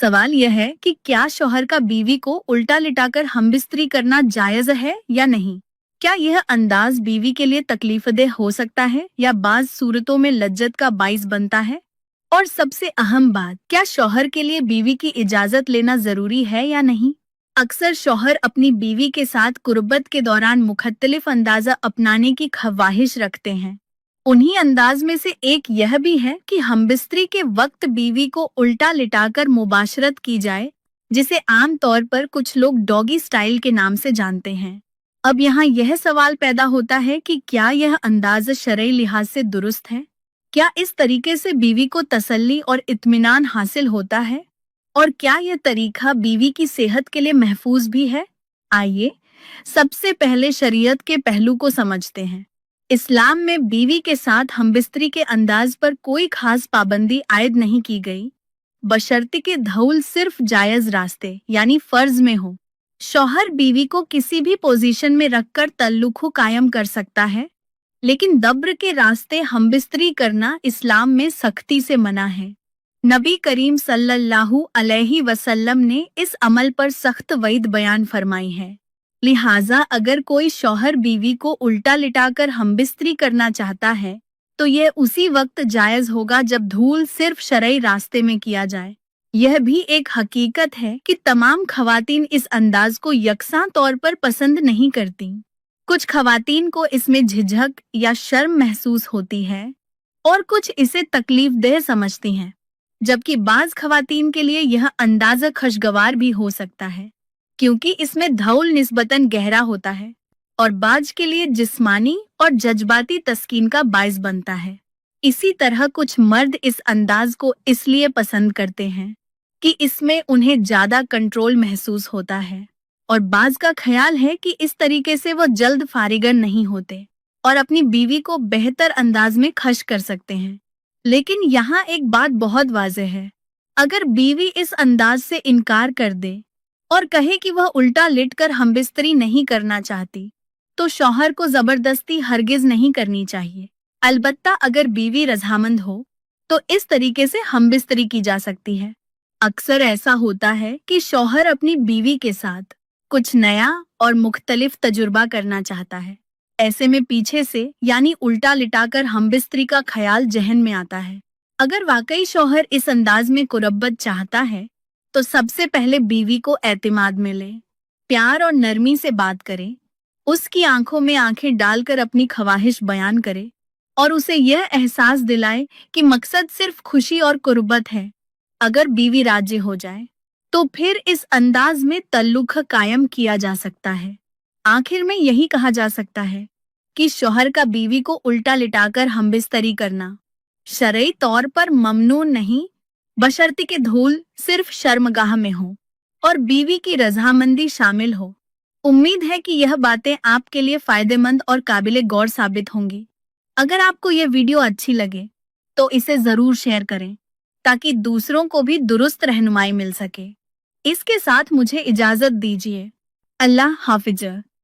सवाल यह है कि क्या शौहर का बीवी को उल्टा लिटाकर हमबिस्तरी करना जायज है या नहीं। क्या यह अंदाज बीवी के लिए तकलीफदेह हो सकता है या बाज सूरतों में लज्जत का बाइस बनता है। और सबसे अहम बात, क्या शौहर के लिए बीवी की इजाजत लेना जरूरी है या नहीं। अक्सर शौहर अपनी बीवी के साथ कुर्बत के दौरान मुख्तलिफ अंदाजा अपनाने की ख्वाहिश रखते हैं। उन्हीं अंदाज में से एक यह भी है कि हमबिस्तरी के वक्त बीवी को उल्टा लिटाकर मुबाशरत की जाए, जिसे आम तौर पर कुछ लोग डॉगी स्टाइल के नाम से जानते हैं। अब यहाँ यह सवाल पैदा होता है कि क्या यह अंदाज शरई लिहाज से दुरुस्त है। क्या इस तरीके से बीवी को तसल्ली और इत्मीनान हासिल होता है, और क्या यह तरीका बीवी की सेहत के लिए महफूज भी है। आइए सबसे पहले शरीयत के पहलू को समझते हैं। इस्लाम में बीवी के साथ हमबिस्तरी के अंदाज पर कोई खास पाबंदी आयद नहीं की गई, बशर्ते के धौल सिर्फ जायज रास्ते यानी फर्ज में हो। शौहर बीवी को किसी भी पोजीशन में रखकर तल्लुक कायम कर सकता है, लेकिन दब्र के रास्ते हमबिस्तरी करना इस्लाम में सख्ती से मना है। नबी करीम सल्लल्लाहु अलैहि वसल्लम ने इस अमल पर सख्त वईद बयान फरमाई है। लिहाजा अगर कोई शौहर बीवी को उल्टा लिटाकर हमबिस्तरी करना चाहता है तो यह उसी वक्त जायज होगा जब धूल सिर्फ शरई रास्ते में किया जाए। यह भी एक हकीकत है कि तमाम खवातीन इस अंदाज को यकसां तौर पर पसंद नहीं करती। कुछ खवातीन को इसमें झिझक या शर्म महसूस होती है और कुछ इसे तकलीफदेह समझती हैं, जबकि बाज खवातीन के लिए यह अंदाज़ा खुशगवार भी हो सकता है, क्योंकि इसमें धौल निस्बतन गहरा होता है और बाज के लिए जिस्मानी और जज्बाती तस्कीन का बाइस बनता है। इसी तरह कुछ मर्द इस अंदाज को इसलिए पसंद करते हैं कि इसमें उन्हें ज्यादा कंट्रोल महसूस होता है, और बाज का ख्याल है कि इस तरीके से वो जल्द फारिगन नहीं होते और अपनी बीवी को बेहतर अंदाज में खुश कर सकते हैं। लेकिन यहाँ एक बात बहुत वाज़ेह है, अगर बीवी इस अंदाज से इनकार कर दे और कहे कि वह उल्टा लेटकर हमबिस्तरी नहीं करना चाहती, तो शौहर को जबरदस्ती हरगिज नहीं करनी चाहिए। अलबत्ता अगर बीवी रजामंद हो तो इस तरीके से हमबिस्तरी की जा सकती है। अक्सर ऐसा होता है कि शौहर अपनी बीवी के साथ कुछ नया और मुख्तलिफ तजुर्बा करना चाहता है। ऐसे में पीछे से यानी उल्टा लिटाकर हमबिस्तरी का ख्याल जहन में आता है। अगर वाकई शौहर इस अंदाज में कुर्बत चाहता है तो सबसे पहले बीवी को एतमाद में ले, प्यार और नरमी से बात करे, उसकी आंखों में आंखें डालकर अपनी ख्वाहिश बयान करे और उसे यह एहसास दिलाए कि मकसद सिर्फ खुशी और कुर्बत है। अगर बीवी राजी हो जाए तो फिर इस अंदाज में तल्लुक कायम किया जा सकता है। आखिर में यही कहा जा सकता है कि शौहर का बीवी को उल्टा लिटाकर हमबिस्तरी करना शरई तौर पर ममनून नहीं, बशर्ते के धूल सिर्फ शर्मगाह में हो और बीवी की रजामंदी शामिल हो। उम्मीद है कि यह बातें आपके लिए फायदेमंद और काबिले गौर साबित होंगी। अगर आपको यह वीडियो अच्छी लगे तो इसे जरूर शेयर करें ताकि दूसरों को भी दुरुस्त रहनुमाई मिल सके। इसके साथ मुझे इजाजत दीजिए। अल्लाह हाफिज।